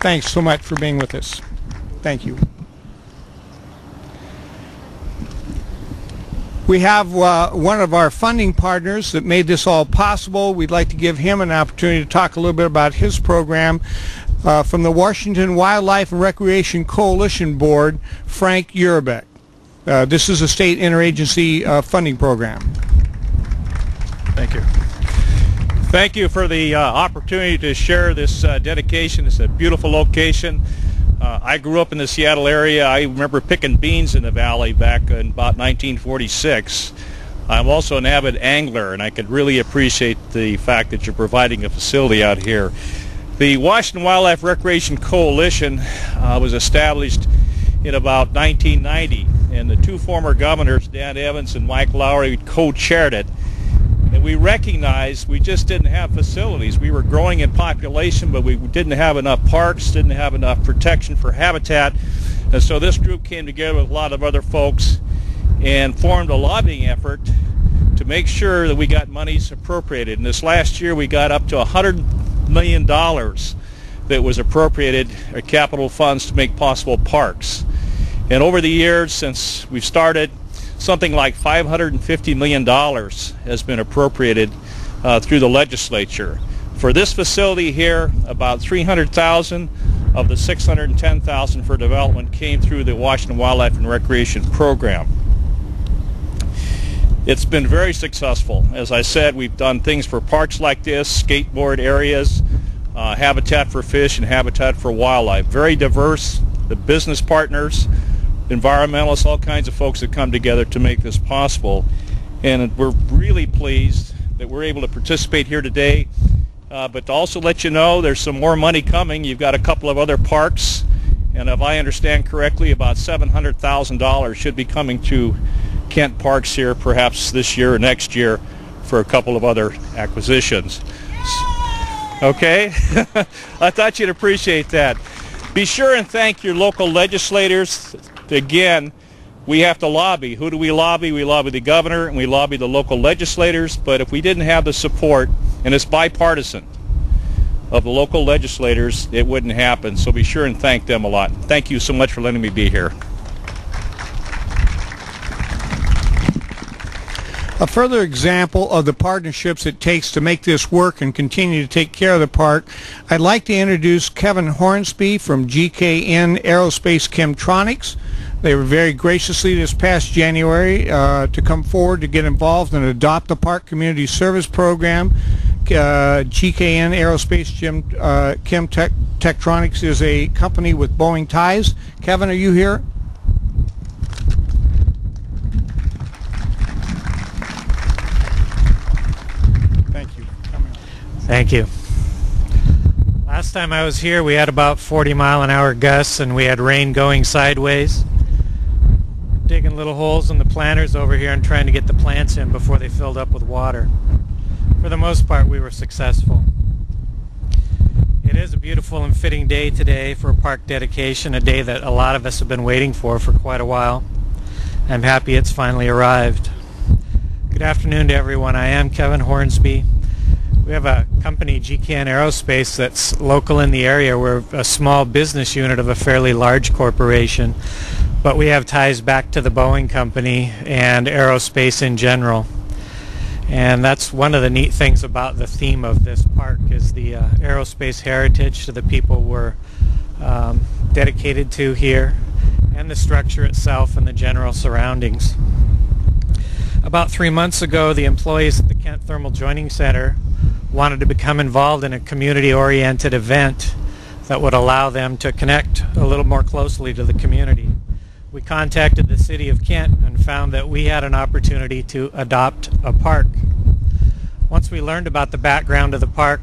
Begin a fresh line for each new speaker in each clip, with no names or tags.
Thanks so much for being with us. Thank you. We have one of our funding partners that made this all possible. We'd like to give him an opportunity to talk a little bit about his program. From the Washington Wildlife and Recreation Coalition Board, Frank Urbeck. This is a state interagency funding program.
Thank you. Thank you for the opportunity to share this dedication. It's a beautiful location. I grew up in the Seattle area. I remember picking beans in the valley back in about 1946. I'm also an avid angler, and I could really appreciate the fact that you're providing a facility out here. The Washington Wildlife Recreation Coalition was established in about 1990, and the two former governors, Dan Evans and Mike Lowry, co-chaired it. And we recognized we just didn't have facilities. We were growing in population, but we didn't have enough parks, didn't have enough protection for habitat. And so this group came together with a lot of other folks and formed a lobbying effort to make sure that we got monies appropriated. And this last year we got up to $100 million that was appropriated, capital funds, to make possible parks. And over the years since we've started, something like $550 million has been appropriated through the legislature. For this facility here, about $300,000 of the $610,000 for development came through the Washington Wildlife and Recreation Program. It's been very successful. As I said, we've done things for parks like this, skateboard areas, habitat for fish and habitat for wildlife. Very diverse, the business partners, environmentalists, all kinds of folks that come together to make this possible. And we're really pleased that we're able to participate here today, but to also let you know there's some more money coming. You've got a couple of other parks, and if I understand correctly, about $700,000 should be coming to Kent Parks here perhaps this year or next year for a couple of other acquisitions. Okay? I thought you'd appreciate that. Be sure and thank your local legislators. Again, we have to lobby. Who do we lobby? We lobby the governor and we lobby the local legislators, but if we didn't have the support, and it's bipartisan, of the local legislators, it wouldn't happen. So be sure and thank them a lot. Thank you so much for letting me be here.
A further example of the partnerships it takes to make this work and continue to take care of the park, I'd like to introduce Kevin Hornsby from GKN Aerospace Chemtronics. They were very graciously this past January to come forward to get involved and adopt the Park Community Service Program. GKN Aerospace Chemtronics is a company with Boeing ties. Kevin, are you here?
Thank you. Last time I was here we had about 40-mile-an-hour gusts and we had rain going sideways. Digging little holes in the planters over here and trying to get the plants in before they filled up with water. For the most part we were successful. It is a beautiful and fitting day today for a park dedication, a day that a lot of us have been waiting for quite a while. I'm happy it's finally arrived. Good afternoon to everyone. I am Kevin Hornsby. We have a company, GKN Aerospace, that's local in the area. We're a small business unit of a fairly large corporation, but we have ties back to the Boeing company and aerospace in general. And that's one of the neat things about the theme of this park is the aerospace heritage to the people we're dedicated to here, and the structure itself and the general surroundings. About 3 months ago, the employees at the Kent Thermal Joining Center wanted to become involved in a community-oriented event that would allow them to connect a little more closely to the community. We contacted the City of Kent and found that we had an opportunity to adopt a park. Once we learned about the background of the park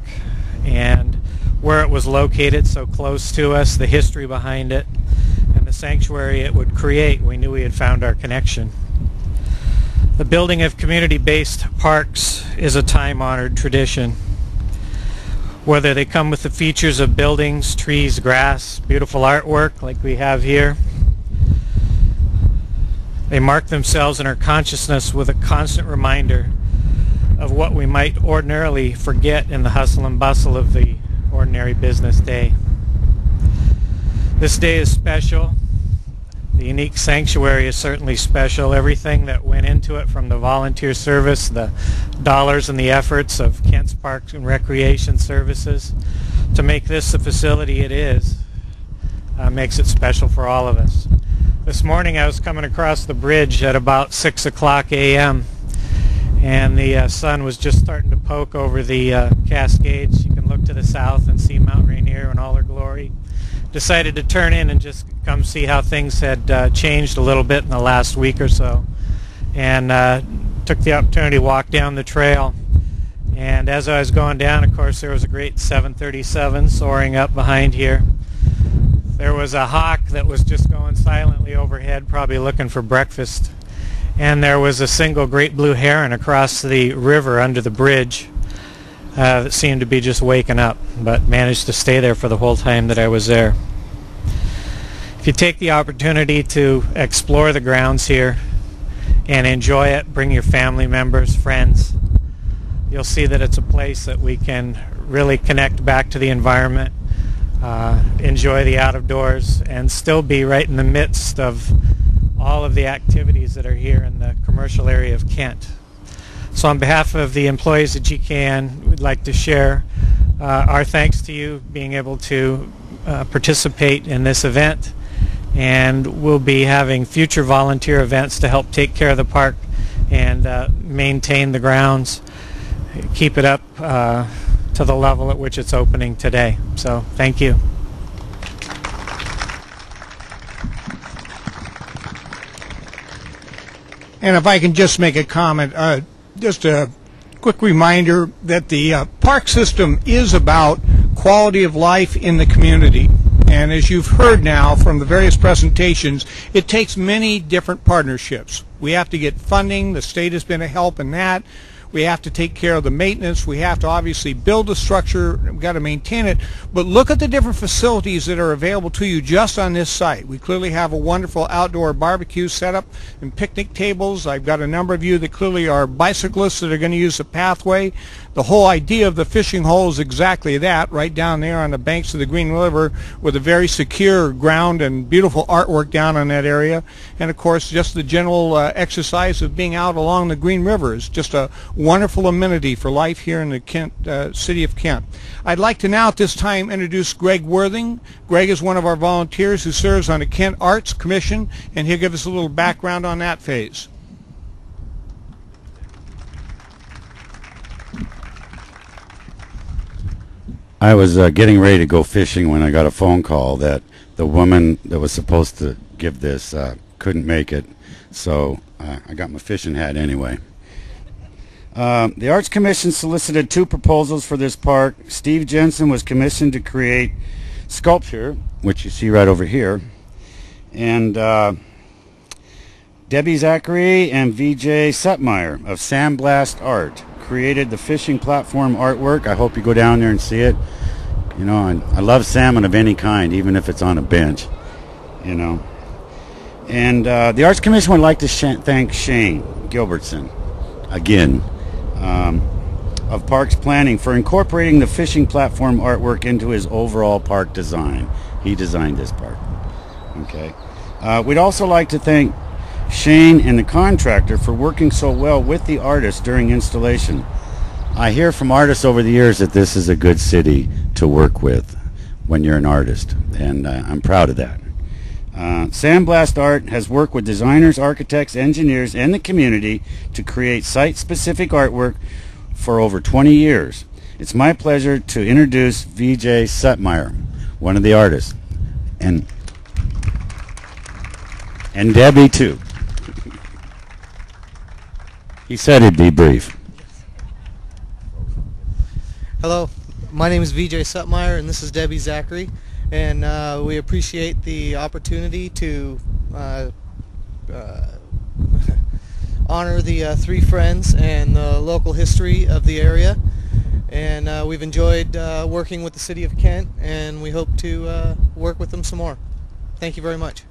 and where it was located so close to us, the history behind it, and the sanctuary it would create, we knew we had found our connection. The building of community-based parks is a time-honored tradition. Whether they come with the features of buildings, trees, grass, beautiful artwork like we have here, they mark themselves in our consciousness with a constant reminder of what we might ordinarily forget in the hustle and bustle of the ordinary business day. This day is special. The unique sanctuary is certainly special. Everything that went into it, from the volunteer service, the dollars and the efforts of Kent's Parks and Recreation Services to make this the facility it is, makes it special for all of us. This morning I was coming across the bridge at about 6 o'clock a.m. and the sun was just starting to poke over the Cascades. You can look to the south and see Mount Rainier in all her glory. Decided to turn in and just come see how things had changed a little bit in the last week or so, and took the opportunity to walk down the trail. And as I was going down, of course, there was a great 737 soaring up behind here. There was a hawk that was just going silently overhead, probably looking for breakfast. And there was a single great blue heron across the river under the bridge that seemed to be just waking up, but managed to stay there for the whole time that I was there. If you take the opportunity to explore the grounds here and enjoy it, bring your family members, friends, you'll see that it's a place that we can really connect back to the environment, enjoy the out of doors, and still be right in the midst of all of the activities that are here in the commercial area of Kent. So on behalf of the employees at GKN, we'd like to share our thanks to you being able to participate in this event, and we'll be having future volunteer events to help take care of the park and maintain the grounds, keep it up to the level at which it's opening today. So thank you.
And if I can just make a comment, just a quick reminder that the park system is about quality of life in the community. And as you've heard now from the various presentations, it takes many different partnerships. We have to get funding. The state has been a help in that. We have to take care of the maintenance. We have to obviously build the structure. We've got to maintain it. But look at the different facilities that are available to you just on this site. We clearly have a wonderful outdoor barbecue setup and picnic tables. I've got a number of you that clearly are bicyclists that are going to use the pathway. The whole idea of the fishing hole is exactly that, right down there on the banks of the Green River with a very secure ground and beautiful artwork down on that area. And of course, just the general exercise of being out along the Green River is just a wonderful amenity for life here in the Kent, city of Kent. I'd like to now at this time introduce Greg Worthing. Greg is one of our volunteers who serves on the Kent Arts Commission, and he'll give us a little background on that phase.
I was getting ready to go fishing when I got a phone call that the woman that was supposed to give this couldn't make it, so I got my fishing hat anyway. The Arts Commission solicited 2 proposals for this park. Steve Jensen was commissioned to create sculpture, which you see right over here, and Debbie Zachary and VJ Sutmeyer of Sandblast Art created the fishing platform artwork. I hope you go down there and see it. You know, I love salmon of any kind, even if it's on a bench, you know. And the Arts Commission would like to thank Shane Gilbertson, again, of Parks Planning for incorporating the fishing platform artwork into his overall park design. He designed this park. Okay. We'd also like to thank Shane and the contractor for working so well with the artist during installation. I hear from artists over the years that this is a good city to work with when you're an artist, and I'm proud of that. Sandblast Art has worked with designers, architects, engineers, and the community to create site-specific artwork for over 20 years. It's my pleasure to introduce VJ Sutmeyer, one of the artists, and Debbie too. He said it'd be brief.
Hello, my name is VJ Sutmeyer and this is Debbie Zachary, and we appreciate the opportunity to honor the 3 friends and the local history of the area, and we've enjoyed working with the City of Kent, and we hope to work with them some more. Thank you very much.